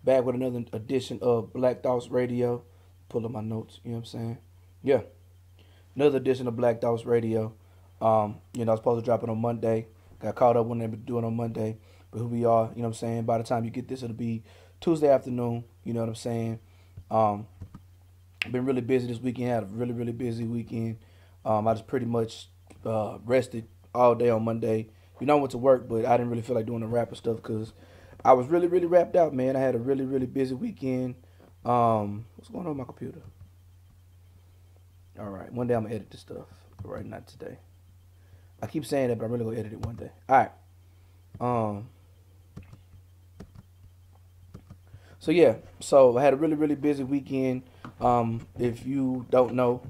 Back with another edition of Black Thoughts Radio. Pull up my notes, you know what I'm saying? Yeah, another edition of Black Thoughts Radio. I was supposed to drop it on Monday. Got caught up when they were doing it on Monday. But here we are, you know what I'm saying? By the time you get this, it'll be Tuesday afternoon, you know what I'm saying? Um, been really busy this weekend. Had a really, really busy weekend. I just pretty much rested all day on Monday. I went to work, but I didn't really feel like doing the rapper stuff because I was really, really wrapped out, man. I had a really, really busy weekend. What's going on with my computer? All right, one day I'm gonna edit this stuff, but right not today. I keep saying that, but I'm really gonna edit it one day. All right. Um. So I had a really, really busy weekend. If you don't know,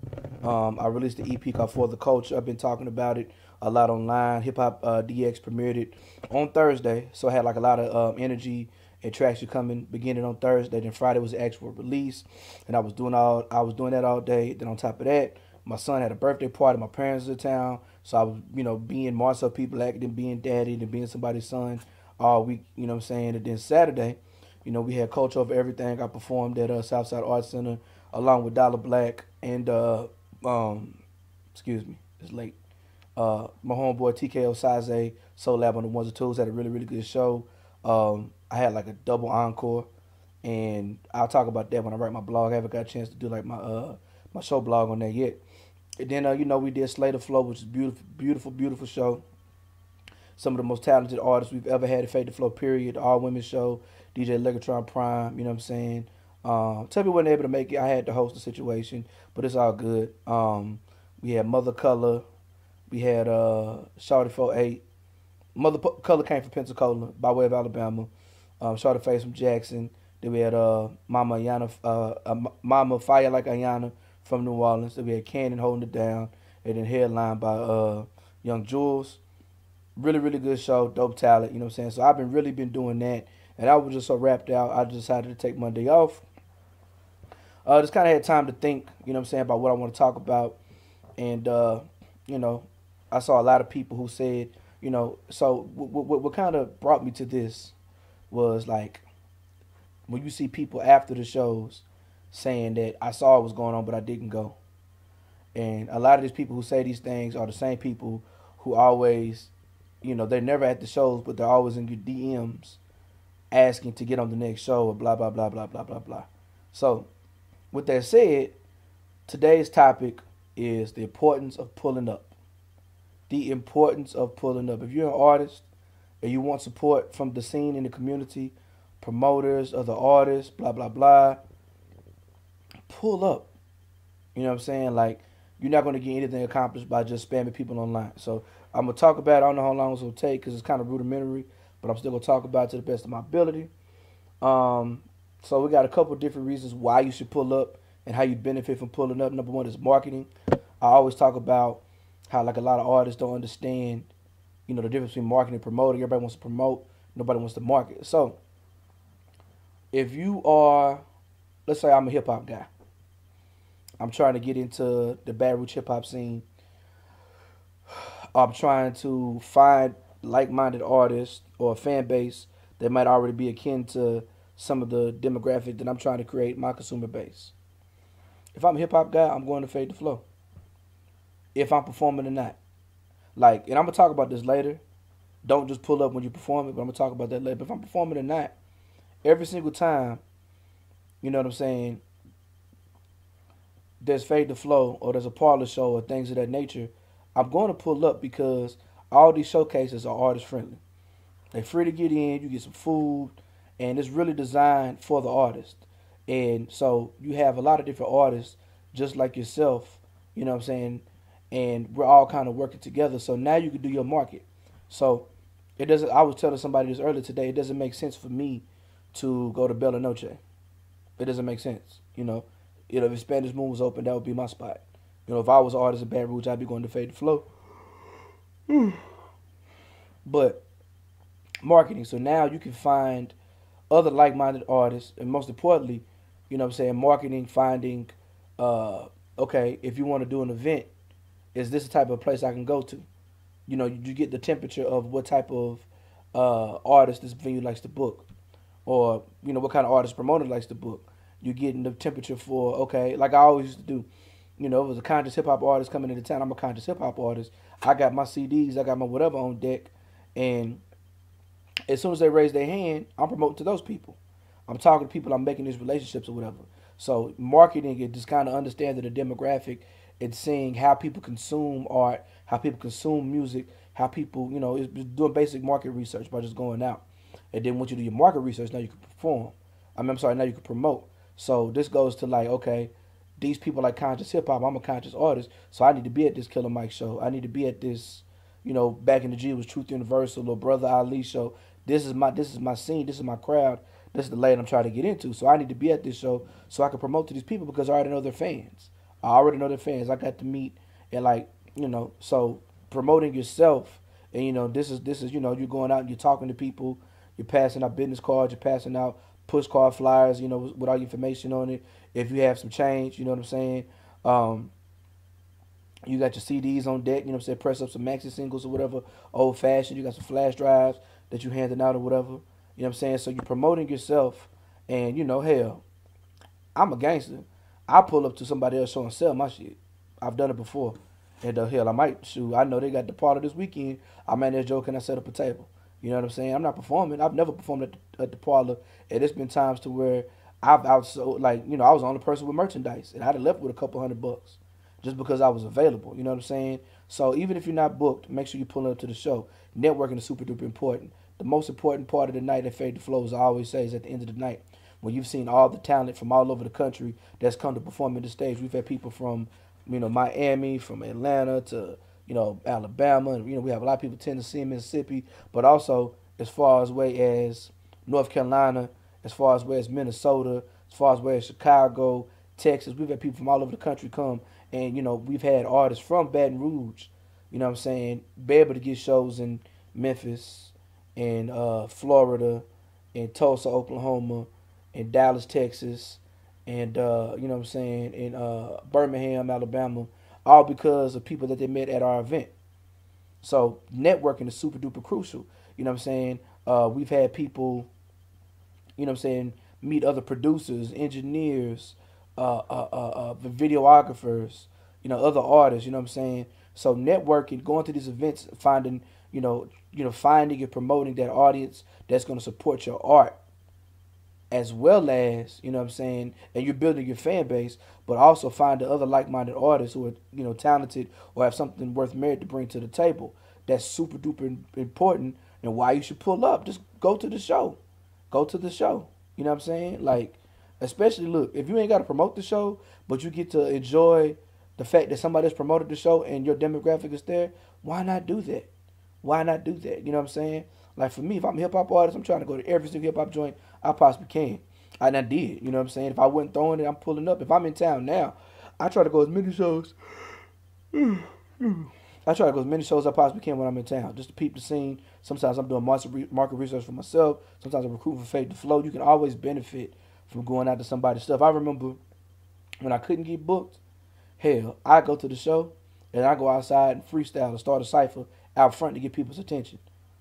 I released the EP called For the Culture. I've been talking about it a lot online. Hip Hop DX premiered it on Thursday, so I had like a lot of energy and traction coming beginning on Thursday. Then Friday was the actual release, and I was doing that all day. Then on top of that, my son had a birthday party. My parents was in town, so I was being Marcel people acting, being daddy, and being somebody's son all week. You know what I'm saying? And then Saturday. We had Culture Over Everything. I performed at Southside Arts Center along with Dollar Black and excuse me, it's late. My homeboy TKO Saze, Soul Lab on the ones and twos had a really, really good show. I had like a double encore, and I'll talk about that when I write my blog. I haven't got a chance to do like my show blog on that yet. And then we did Slater Flow, which is beautiful, beautiful, beautiful show. Some of the most talented artists we've ever had at Fade to Flow, period. All women show, DJ Legatron Prime, you know what I'm saying? Tell me wasn't able to make it. I had to host the situation, but it's all good. We had Mother Color. We had Shawty 48. Mother Color came from Pensacola by way of Alabama. Shawty Face from Jackson. Then we had Mama Ayana, Mama Fire Like Ayana from New Orleans. Then we had Cannon holding it down. And then headlined by Young Jules. Really, really good show, dope talent, you know what I'm saying? So I've been really been doing that. And I was just so wrapped out, I decided to take Monday off. Just kind of had time to think, you know what I'm saying, about what I want to talk about. And, you know, I saw a lot of people who said, so what kind of brought me to this was like when you see people after the shows saying that I saw what was going on, but I didn't go. And a lot of these people who say these things are the same people who always, they're never at the shows, but they're always in your DMs asking to get on the next show or blah, blah, blah, blah, blah, blah, blah. So, with that said, today's topic is the importance of pulling up. The importance of pulling up. If you're an artist and you want support from the scene in the community, promoters, other artists, blah, blah, blah, pull up. You know what I'm saying? Like, you're not going to get anything accomplished by just spamming people online. So, I'm going to talk about it. I don't know how long it's going to take because it's kind of rudimentary, but I'm still going to talk about it to the best of my ability. So we got a couple of different reasons why you should pull up and how you benefit from pulling up. Number one is marketing. I always talk about how like a lot of artists don't understand, the difference between marketing and promoting. Everybody wants to promote, nobody wants to market. So if you are, let's say I'm a hip hop guy, I'm trying to get into the Baton Rouge hip hop scene. I'm trying to find like-minded artists or a fan base that might already be akin to some of the demographic that I'm trying to create my consumer base. If I'm a hip hop guy, I'm going to Fade to Flow. If I'm performing or not. Like, and I'm gonna talk about this later. Don't just pull up when you perform it, but I'm gonna talk about that later. But if I'm performing or not, every single time, you know what I'm saying, there's Fade to Flow or there's a parlor show or things of that nature, I'm going to pull up because all these showcases are artist friendly. They're free to get in, you get some food, and it's really designed for the artist. And so you have a lot of different artists just like yourself, you know what I'm saying? And we're all kind of working together. So now you can do your market. So it doesn't I was telling somebody this earlier today, it doesn't make sense for me to go to Bella Noche. It doesn't make sense. If Spanish Moon was open, that would be my spot. If I was an artist in Baton Rouge, I'd be going to Fade to Flow. But marketing. So now you can find other like-minded artists, and most importantly, marketing, finding, okay, if you want to do an event, is this the type of place I can go to? You get the temperature of what type of artist this venue likes to book. or what kind of artist promoter likes the book. You're getting the temperature for, okay, like I always used to do. If it was a conscious hip hop artist coming into town, I'm a conscious hip hop artist. I got my CDs, I got my whatever on deck, and as soon as they raise their hand, I'm promoting to those people. I'm talking to people. I'm making these relationships or whatever. So marketing is just kind of understanding the demographic and seeing how people consume art, how people consume music, how people, it's doing basic market research by just going out. And then once you do your market research, now you can perform. I'm sorry, now you can promote. So this goes to like, okay, these people like conscious hip hop. I'm a conscious artist, so I need to be at this Killer Mike show. I need to be at this, back in the G it was Truth Universal or Brother Ali show. This is my scene. This is my crowd. This is the lane I'm trying to get into. So I need to be at this show so I can promote to these people because I already know their fans. I already know their fans. I got to meet and like, so promoting yourself and this is you're going out and you're talking to people, you're passing out business cards, you're passing out push card flyers, with all your information on it. If you have some change, you know what I'm saying? You got your CDs on deck, press up some maxi singles or whatever, old fashioned. You got some flash drives that you handing out or whatever. You know what I'm saying? So you're promoting yourself and hell, I'm a gangster. I pull up to somebody else show and sell my shit. I've done it before. And hell, I might shoot. I know they got the party this weekend. I'm at this joke and I set up a table. You know what I'm saying? I'm not performing. I've never performed at the parlor. And it's been times to where I've outsold, like, I was the only person with merchandise. And I'd have left with a couple $100 just because I was available. You know what I'm saying? So even if you're not booked, make sure you pull up to the show. Networking is super duper important. The most important part of the night at Fade to Flow, as I always say, is at the end of the night. When you've seen all the talent from all over the country that's come to perform on the stage. We've had people from, Miami, from Atlanta to, Alabama. And, we have a lot of people, Tennessee, Mississippi, but also as far as way as North Carolina, as far as way as Minnesota, as far as way as Chicago, Texas. We've had people from all over the country come. And, we've had artists from Baton Rouge, you know what I'm saying, be able to get shows in Memphis and Florida and Tulsa, Oklahoma and Dallas, Texas and, you know what I'm saying, in Birmingham, Alabama, all because of people that they met at our event. So networking is super duper crucial. You know what I'm saying? We've had people, meet other producers, engineers, the videographers, other artists, you know what I'm saying? So networking, going to these events, finding, finding and promoting that audience that's going to support your art as well as, you know what I'm saying, and you're building your fan base, but also find the other like-minded artists who are, talented or have something worth merit to bring to the table. That's super duper important and why you should pull up. Just go to the show. Go to the show. You know what I'm saying? Like, especially, look, if you ain't got to promote the show, but you get to enjoy the fact that somebody has promoted the show and your demographic is there, why not do that? Why not do that? You know what I'm saying? Like for me, if I'm a hip hop artist, I'm trying to go to every single hip hop joint I possibly can. I did. You know what I'm saying? If I wasn't throwing it, I'm pulling up. If I'm in town now, I try to go as many shows. I try to go as many shows as I possibly can when I'm in town, just to peep the scene. Sometimes I'm doing market research for myself. Sometimes I'm recruiting for Fade to Flow. You can always benefit from going out to somebody's stuff. I remember when I couldn't get booked, hell, I go to the show and I go outside and freestyle and start a cipher out front to get people's attention.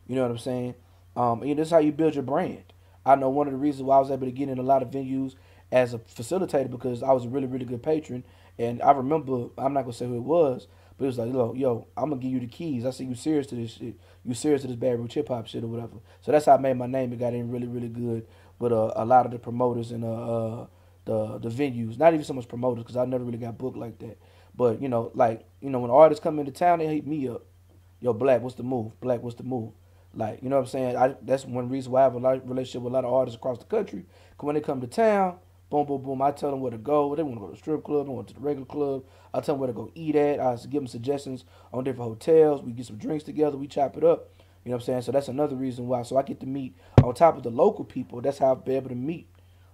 You know what I'm saying? And this is how you build your brand. I know one of the reasons why I was able to get in a lot of venues as a facilitator because I was a really, really good patron. And I remember, I'm not going to say who it was, but it was like, yo, I'm going to give you the keys. I see you serious to this shit. You serious to this Bad Roots hip hop shit or whatever. So that's how I made my name. It got in really, really good with a lot of the promoters and the venues. Not even so much promoters because I never really got booked like that. But, when artists come into town, they hit me up. Yo, Black, what's the move? Black, what's the move? Like, you know what I'm saying? That's one reason why I have a lot of relationship with a lot of artists across the country. Because when they come to town, boom, boom, boom, I tell them where to go. They want to go to the strip club. They want to the regular club. I tell them where to go eat at. I give them suggestions on different hotels. We get some drinks together. We chop it up. You know what I'm saying? So that's another reason why. So I get to meet, on top of the local people, that's how I've been able to meet,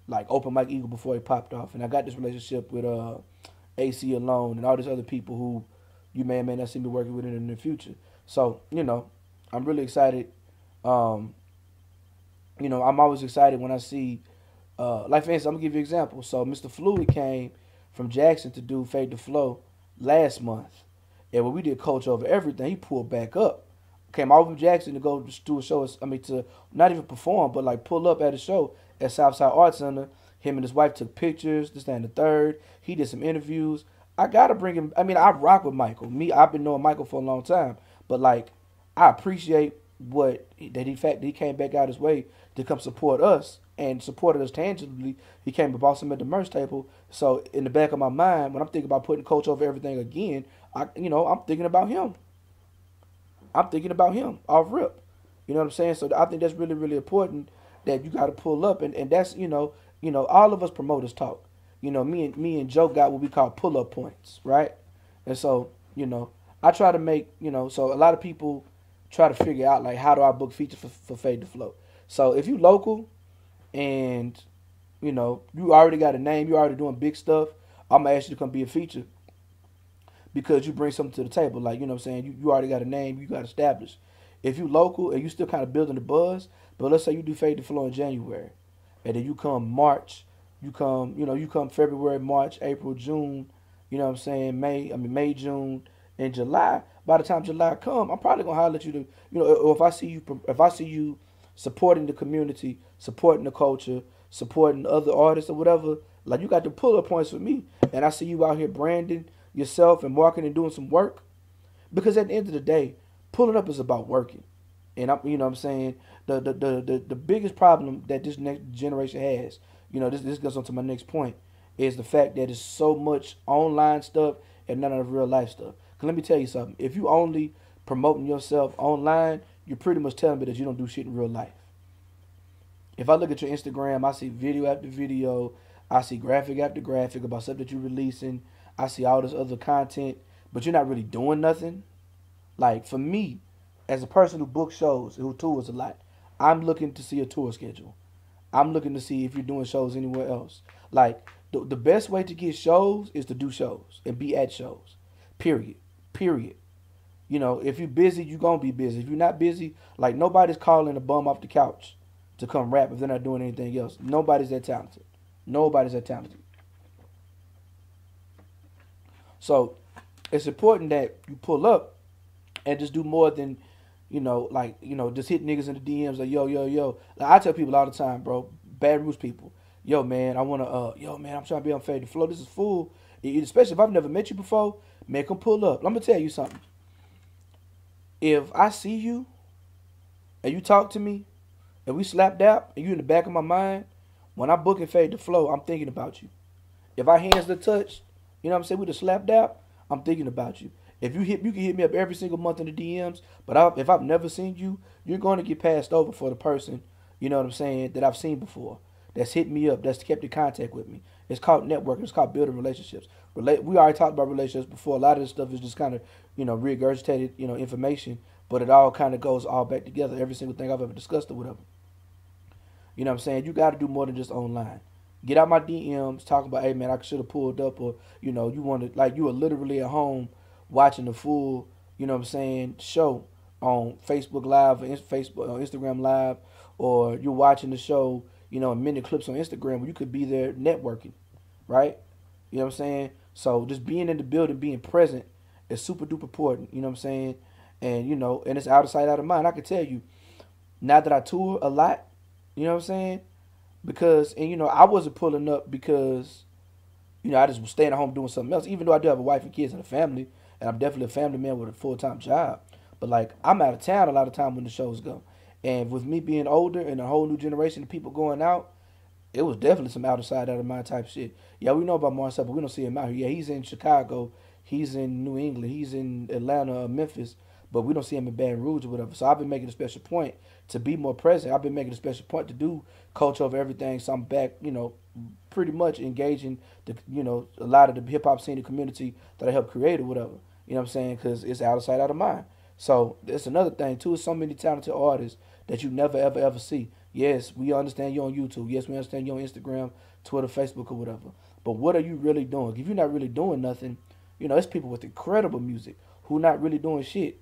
like Open Mike Eagle before he popped off. And I got this relationship with AC Alone and all these other people who you may or may not see me working with in the future. So, I'm really excited. I'm always excited when I see, like for instance, I'm gonna give you an example. So Mr. Fluid came from Jackson to do Fade to Flow last month, and when we did Culture Over Everything, he pulled back up Came all from Jackson to go do a show. I mean, to not even perform, but like pull up at a show at Southside Arts Center. Him and his wife took pictures. This, that, and the third. He did some interviews. I gotta bring him. I mean, I rock with Michael. I've been knowing Michael for a long time, but like, I appreciate fact that he came back out his way to come support us and supported us tangibly. He came and bought some at the merch table. So in the back of my mind, when I'm thinking about putting Coach over everything again, I'm thinking about him. I'm thinking about him off rip. You know what I'm saying? So I think that's really, really important that you got to pull up, and that's all of us promoters talk. Me and Joe got what we call pull up points, right? And so I try to make so a lot of people try to figure out like how do I book features for Fade to Flow. So if you local and you already got a name, you already doing big stuff, I'm gonna ask you to come be a feature because you bring something to the table. Like, you know what I'm saying? You already got a name, you got established. If you local and you still kind of building the buzz, but let's say you do Fade to Flow in January, and then you come March, you come February, March, April, June, you know what I'm saying, May, June, and July. By the time July come, I'm probably gonna holler at you to, or if I see you supporting the community, supporting the culture, supporting other artists or whatever, like you got the pull up points for me, and I see you out here branding yourself and marketing and doing some work. Because at the end of the day, pulling up is about working. And what I'm saying, the biggest problem that this next generation has, this goes on to my next point, is the fact that it's so much online stuff and none of the real life stuff. Cause let me tell you something. If you only promoting yourself online, you're pretty much telling me that you don't do shit in real life. If I look at your Instagram, I see video after video, I see graphic after graphic about stuff that you're releasing. I see all this other content, but you're not really doing nothing. Like for me, as a person who books shows, who tours a lot, I'm looking to see a tour schedule. I'm looking to see if you're doing shows anywhere else. Like the best way to get shows is to do shows and be at shows. Period. Period. If you're busy, you're gonna be busy. If you're not busy, like nobody's calling a bum off the couch to come rap if they're not doing anything else. Nobody's that talented. Nobody's that talented. So it's important that you pull up and just do more than, just hit niggas in the DMs like, yo, yo, yo. Like, I tell people all the time, bro, Bad Roots people, yo, man, I'm trying to be on Fade to Flow. This is full. Especially if I've never met you before, make them pull up. Let me tell you something. If I see you and you talk to me and we slap dap and you in the back of my mind, when I'm booking Fade to Flow, I'm thinking about you. If our hands are touched, with the slap dap, I'm thinking about you. If you can hit me up every single month in the DMs, but if I've never seen you, you're going to get passed over for the person, that I've seen before, that's hit me up, that's kept in contact with me. It's called networking. It's called building relationships. We already talked about relationships before. A lot of this stuff is just kind of, regurgitated, information, but it all kind of goes all back together. Every single thing I've ever discussed or whatever. You know what I'm saying? You got to do more than just online. Get out my DMs, talk about, hey man, I should have pulled up, or you wanted, like, you were literally at home watching the full, show on Facebook Live or Instagram Live, or you're watching the show, minute clips on Instagram where you could be there networking, right? You know what I'm saying? So just being in the building, being present is super duper important. You know what I'm saying? And and it's out of sight, out of mind. I can tell you, now that I tour a lot, you know what I'm saying? Because, I wasn't pulling up because, I just was staying at home doing something else. Even though I do have a wife and kids and a family, and I'm definitely a family man with a full-time job. But, like, I'm out of town a lot of time when the shows go. And with me being older and a whole new generation of people going out, it was definitely some out of sight, out of mind type shit. Yeah, we know about Marcel, but we don't see him out here. Yeah, he's in Chicago. He's in New England. He's in Atlanta or Memphis. But we don't see him in Baton Rouge or whatever. So I've been making a special point to be more present. I've been making a special point to do culture over everything. So I'm back, pretty much engaging a lot of the hip hop scene, the community that I helped create or whatever. You know what I'm saying? Because it's out of sight, out of mind. So that's another thing too. Is so many talented artists that you never ever ever see. Yes, we understand you're on YouTube. Yes, we understand you're on Instagram, Twitter, Facebook, or whatever. But what are you really doing? If you're not really doing nothing, it's people with incredible music who not really doing shit.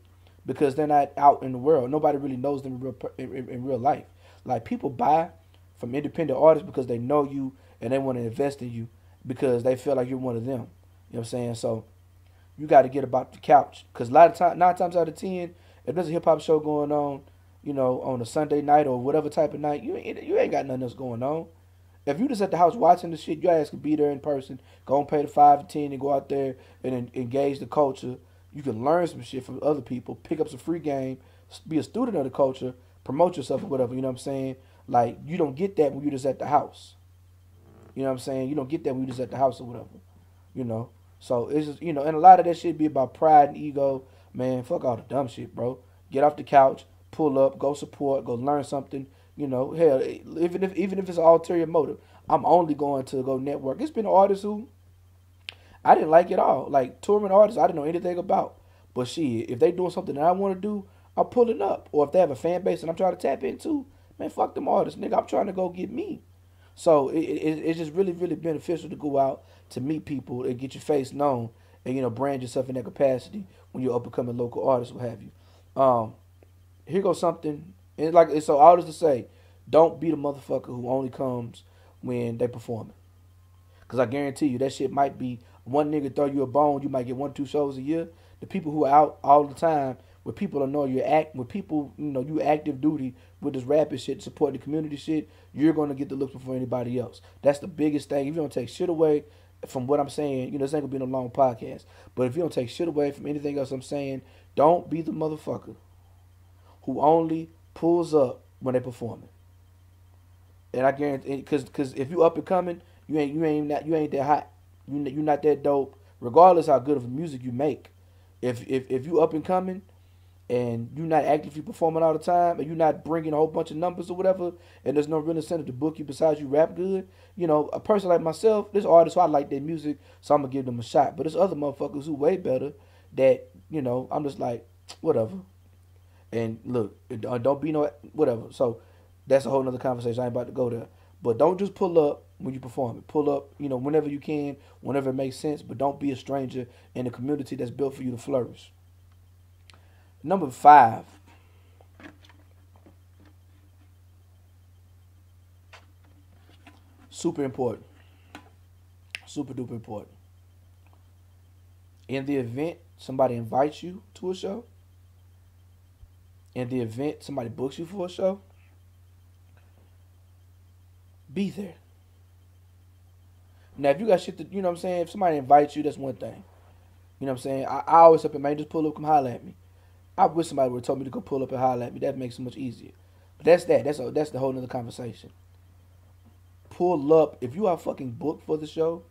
Because they're not out in the world. Nobody really knows them in real life. Like, people buy from independent artists because they know you and they want to invest in you because they feel like you're one of them. You know what I'm saying? So you got to get about the couch. Because a lot of time, 9 times out of 10, If there's a hip hop show going on, on a Sunday night or whatever type of night, you ain't got nothing else going on. If you just at the house watching the shit, your ass can be there in person. Go and pay the 5 to 10 and go out there and engage the culture. You can learn some shit from other people, pick up some free game, be a student of the culture, promote yourself or whatever. You know what I'm saying? Like you don't get that when you just at the house. You know what I'm saying? You don't get that when you just at the house or whatever. You know. So it's just and a lot of that shit be about pride and ego. Man, fuck all the dumb shit, bro. Get off the couch, pull up, go support, go learn something. Hell, even if it's an ulterior motive, I'm only going to go network. It's been artists who I didn't like at all, like touring artists I didn't know anything about. But shit, if they doing something that I want to do, I'm pulling up. Or if they have a fan base and I'm trying to tap into, man, fuck them artists, nigga. I'm trying to go get me. So it's just really, really beneficial to go out to meet people and get your face known and brand yourself in that capacity when you're up and coming local artist, what have you. Here goes something, and so all this to say, don't be the motherfucker who only comes when they performing. Cause I guarantee you that shit might be one nigga throw you a bone, you might get 1-2 shows a year. The people who are out all the time, where people know you act, with people you active duty with this rapping shit, supporting the community shit, you're gonna get the looks before anybody else. That's the biggest thing. If you don't take shit away from what I'm saying, this ain't gonna be no long podcast. But if you don't take shit away from anything else I'm saying, don't be the motherfucker who only pulls up when they performing. And I guarantee, because if you up and coming, you ain't that hot. You're not that dope. Regardless how good of music you make, if you up and coming, and you're not actively performing all the time, and you're not bringing a whole bunch of numbers or whatever, and there's no real incentive to book you besides you rap good, a person like myself, this artist who I like their music, so I'm gonna give them a shot. But there's other motherfuckers who way better that I'm just like whatever. And look, don't be no whatever. So that's a whole nother conversation. I ain't about to go there. But don't just pull up when you perform it. Pull up, whenever you can, whenever it makes sense. But don't be a stranger in a community that's built for you to flourish. Number 5. Super important. Super duper important. In the event somebody invites you to a show, in the event somebody books you for a show, be there. Now, if you got shit to, what I'm saying? If somebody invites you, that's one thing. You know what I'm saying? I always up and man, just pull up, come holler at me. I wish somebody would have told me to go pull up and holler at me. That makes it much easier. But that's that. That's the whole nother conversation. Pull up. If you are fucking booked for the show,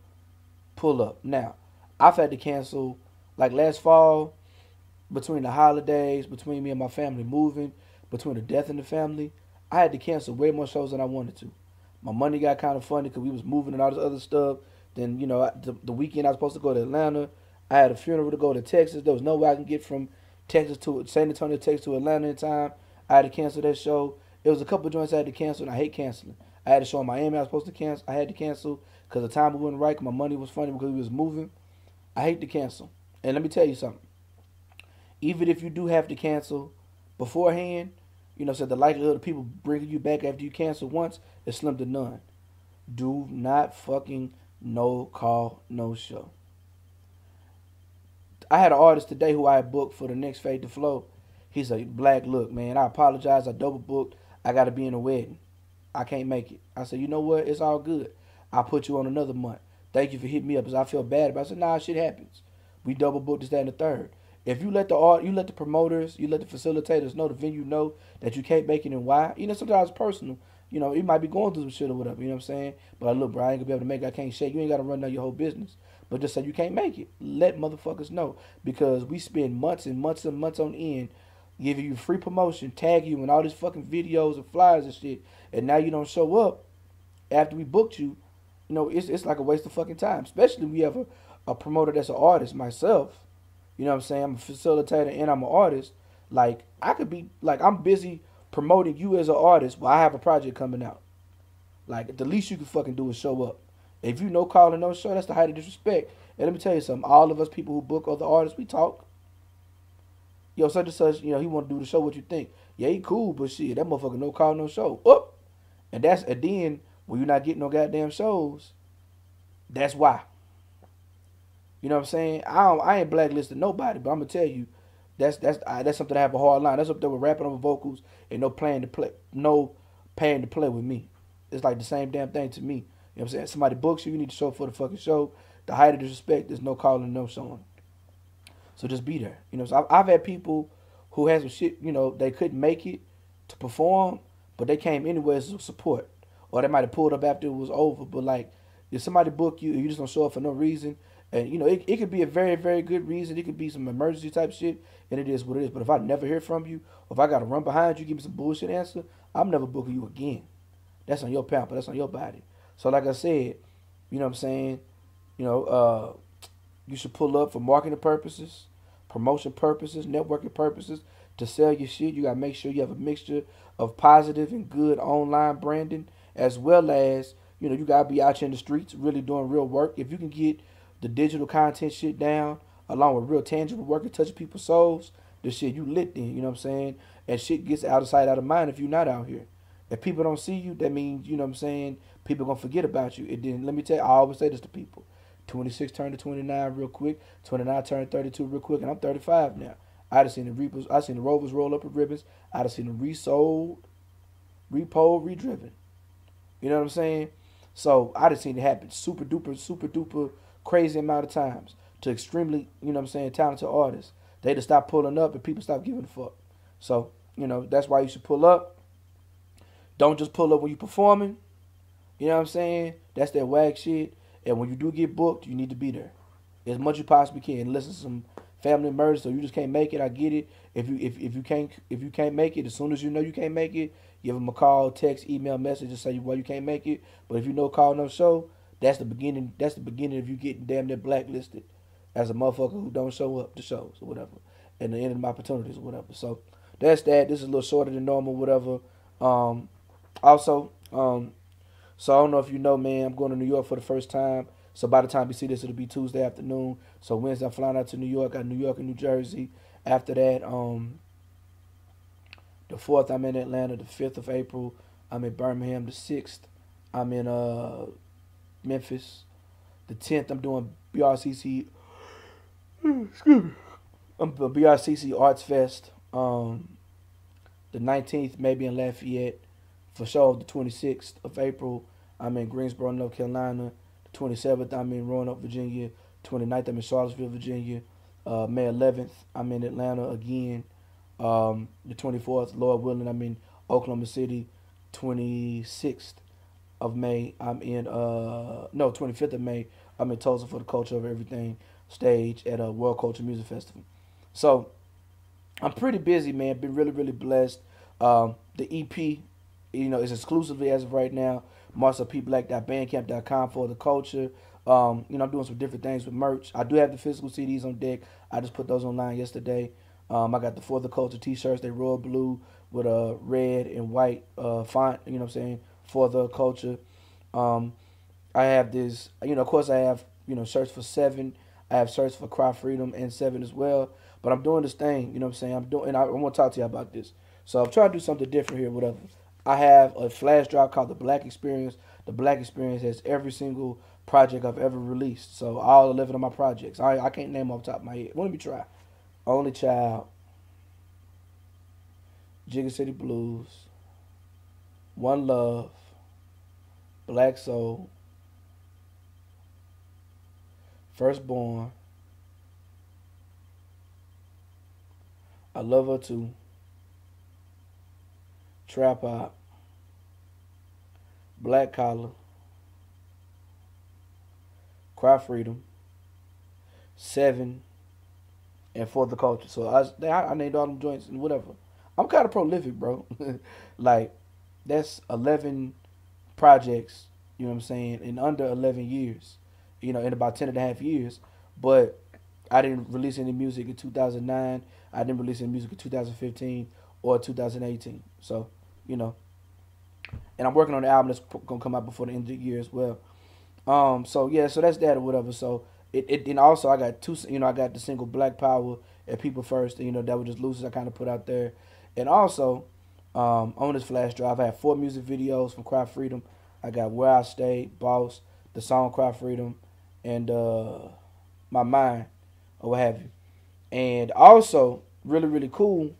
pull up. Now, I've had to cancel, like last fall, between the holidays, between me and my family moving, between the death in the family, I had to cancel way more shows than I wanted to. My money got kind of funny because we was moving and all this other stuff. Then, the weekend I was supposed to go to Atlanta. I had a funeral to go to Texas. There was no way I can get from Texas to San Antonio, Texas to Atlanta in time. I had to cancel that show. There was a couple of joints I had to cancel, and I hate canceling. I had a show in Miami I was supposed to cancel. I had to cancel because the time wasn't right. My money was funny because we was moving. I hate to cancel. And let me tell you something. Even if you do have to cancel beforehand, so the likelihood of people bringing you back after you cancel once is slim to none. Do not fucking no call, no show. I had an artist today who I had booked for the next Fade to Flow. He's like, Black, look, man, I apologize. I double booked. I got to be in a wedding. I can't make it. I said, you know what? It's all good. I'll put you on another month. Thank you for hitting me up because I feel bad about it. I said, nah, shit happens. We double booked this, that, and the third. If you let the promoters, you let the facilitators know, the venue know that you can't make it and why, sometimes it's personal. You might be going through some shit or whatever, you know what I'm saying? But like, look, bro, I ain't gonna be able to make it. I can't shake. You ain't gotta run down your whole business. But just say you can't make it. Let motherfuckers know. Because we spend months and months and months on end giving you free promotion, tag you in all these fucking videos and flyers and shit. And now you don't show up after we booked you. It's like a waste of fucking time. Especially when we have a promoter that's an artist, myself. You know what I'm saying? I'm a facilitator and I'm an artist. Like, I could be, like, I'm busy promoting you as an artist while I have a project coming out. Like, the least you can fucking do is show up. If you no call and no show, that's the height of disrespect. And let me tell you something. All of us people who book other artists, we talk. Yo, such and such, he want to do the show. What you think? Yeah, he cool, but shit, that motherfucker no call, no show. Up. And then, when you're not getting no goddamn shows, that's why. You know what I'm saying? I ain't blacklisting nobody, but I'm going to tell you, That's something I have a hard line. That's up there with rapping over vocals and no paying to play with me. It's like the same damn thing to me. You know what I'm saying? Somebody books you, you need to show up for the fucking show. The height of disrespect, there's no calling, no showing. So just be there. You know, so I've had people who had some shit, you know, they couldn't make it to perform, but they came anyway as support. Or they might have pulled up after it was over. But like, if somebody book you and you just don't show up for no reason, and you know, it could be a very, very good reason. It could be some emergency type shit, and it is what it is. But if I never hear from you, or if I gotta run behind you, give me some bullshit answer, I'm never booking you again. That's on your pamper. That's on your body. So like I said, you know what I'm saying? You know, you should pull up for marketing purposes, promotion purposes, networking purposes. To sell your shit, you gotta make sure you have a mixture of positive and good online branding, as well as you know you gotta be out here in the streets really doing real work. If you can get the digital content shit down, along with real tangible work and touching people's souls, the shit you lit then. You know what I'm saying? And shit gets out of sight, out of mind if you're not out here. If people don't see you, that means you know what I'm saying. People gonna forget about you. And then let me tell you, I always say this to people: 26 turned to 29 real quick, 29 turned 32 real quick, and I'm 35 now. I'd have seen the Reapers, I seen the Rovers roll up with ribbons. I'd have seen them resold, repoed, redriven. You know what I'm saying? So I'd have seen it happen super duper crazy amount of times to extremely, you know what I'm saying, talented artists. They'd have stopped pulling up and people stopped giving a fuck. So, you know, that's why you should pull up. Don't just pull up when you're performing. You know what I'm saying? That's that wag shit. And when you do get booked, you need to be there as much as you possibly can. Listen to some family emergency, so you just can't make it. I get it. If you can't make it, as soon as you know you can't make it, give them a call, text, email, message, and say why you can't make it. But if you know call no show, that's the beginning. That's the beginning of you getting damn near blacklisted as a motherfucker who don't show up to shows or whatever, and the end of my opportunities or whatever. So that's that. This is a little shorter than normal, whatever. Also, so I don't know if you know, man, I'm going to New York for the first time. So by the time you see this, it'll be Tuesday afternoon. So Wednesday, I'm flying out to New York. Got New York and New Jersey. After that, the 4th, I'm in Atlanta. The 5th of April, I'm in Birmingham. The 6th, I'm in Memphis. The 10th, I'm doing BRCC. Excuse me. I'm doing BRCC Arts Fest. The 19th, maybe in Lafayette. For sure, the 26th of April, I'm in Greensboro, North Carolina. The 27th, I'm in Roanoke, Virginia. 29th, I'm in Charlottesville, Virginia. May 11th, I'm in Atlanta again. The 24th, Lord willing, I'm in Oklahoma City. 26th of May, I'm in, 25th of May, I'm in Tulsa for the Culture of Everything stage at a World Culture Music Festival. So, I'm pretty busy, man. Been really, really blessed. The EP, you know, is exclusively as of right now. MarcelPBlack.bandcamp.com for the culture. You know, I'm doing some different things with merch. I do have the physical CDs on deck. I just put those online yesterday. I got the For the Culture t-shirts. They royal blue with a red and white font, you know what I'm saying, For the Culture. I have this, you know, of course I have, you know, shirts for Seven. I have shirts for Cry Freedom and Seven as well. But I'm doing this thing, you know what I'm saying? And I want to talk to you about this. So I'm trying to do something different here, whatever. I have a flash drive called The Black Experience. The Black Experience has every single project I've ever released. So all 11 of my projects. I can't name off the top of my head. Let me try. Only Child, Jigga City Blues, One Love, Black Soul, Firstborn, I Love Her Too, Trap Hop, Black Collar, Cry Freedom, Seven, and For the Culture. So I named all them joints and whatever. I'm kind of prolific, bro. Like, that's 11 projects, you know what I'm saying, in under 11 years, you know, in about 10 and a half years. But I didn't release any music in 2009. I didn't release any music in 2015 or 2018. So, you know, and I'm working on the album that's gonna come out before the end of the year as well. So yeah, so that's that or whatever. So and also I got two, you know, I got the single Black Power and People First, you know, that was just loose I kind of put out there, and also on this flash drive I have 4 music videos from Cry Freedom. I got Where I Stay, Boss, the song Cry Freedom, and My Mind, or what have you. And also really, really cool,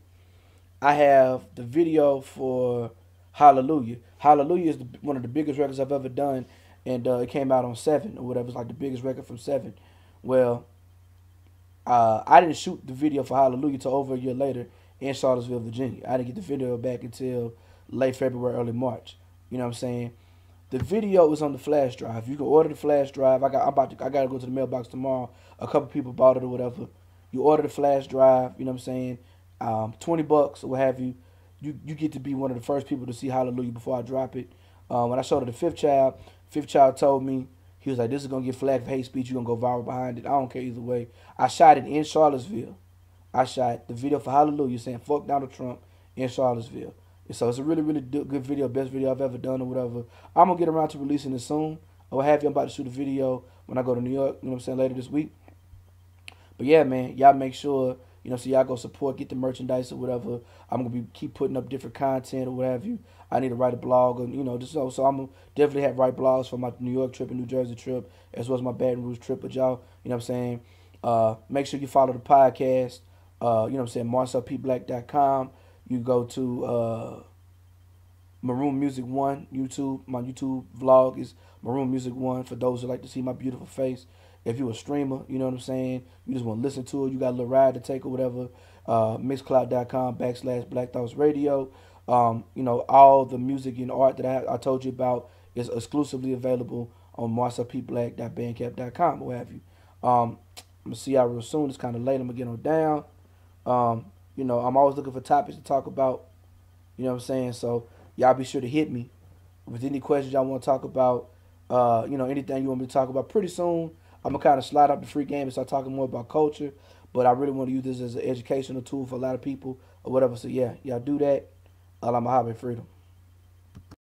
I have the video for Hallelujah. Hallelujah is one of the biggest records I've ever done, and it came out on Seven or whatever. It's like the biggest record from Seven. Well, I didn't shoot the video for Hallelujah till over a year later in Charlottesville, Virginia. I didn't get the video back until late February, early March. You know what I'm saying? The video is on the flash drive. You can order the flash drive. I gotta go to the mailbox tomorrow. A couple people bought it or whatever. You order the flash drive. You know what I'm saying? $20 or what have you. You get to be one of the first people to see Hallelujah before I drop it. When I showed it to Fifth Child told me, he was like, "This is gonna get flagged for hate speech. You're gonna go viral behind it. I don't care either way." I shot it in Charlottesville. I shot the video for Hallelujah saying "fuck Donald Trump" in Charlottesville. And so it's a really, really good video, best video I've ever done or whatever. I'm gonna get around to releasing it soon. Or what have you. I'm about to shoot a video when I go to New York. You know what I'm saying, later this week. But yeah, man, y'all make sure, so y'all go support, get the merchandise or whatever. I'm gonna be keep putting up different content or what have you. I need to write a blog, and just so I'm gonna definitely write blogs for my New York trip and New Jersey trip, as well as my Baton Rouge trip. But y'all, you know what I'm saying. Make sure you follow the podcast. You know what I'm saying, MarcelPBlack.com. You go to Maroon Music One YouTube. My YouTube vlog is Maroon Music One for those who like to see my beautiful face. If you're a streamer, you know what I'm saying, you just want to listen to it, you got a little ride to take or whatever, Mixcloud.com/Black Thoughts Radio. All the music and art that I told you about is exclusively available on MarcelPBlack.bandcamp.com or what have you. I'm going to see y'all real soon. It's kind of late. I'm going to get on down. I'm always looking for topics to talk about. You know what I'm saying? So y'all be sure to hit me with any questions y'all want to talk about. Anything you want me to talk about. Pretty soon, I'm going to kind of slide up the free game and start talking more about culture. But I really want to use this as an educational tool for a lot of people or whatever. So yeah, y'all do that. I'm a hobby freedom.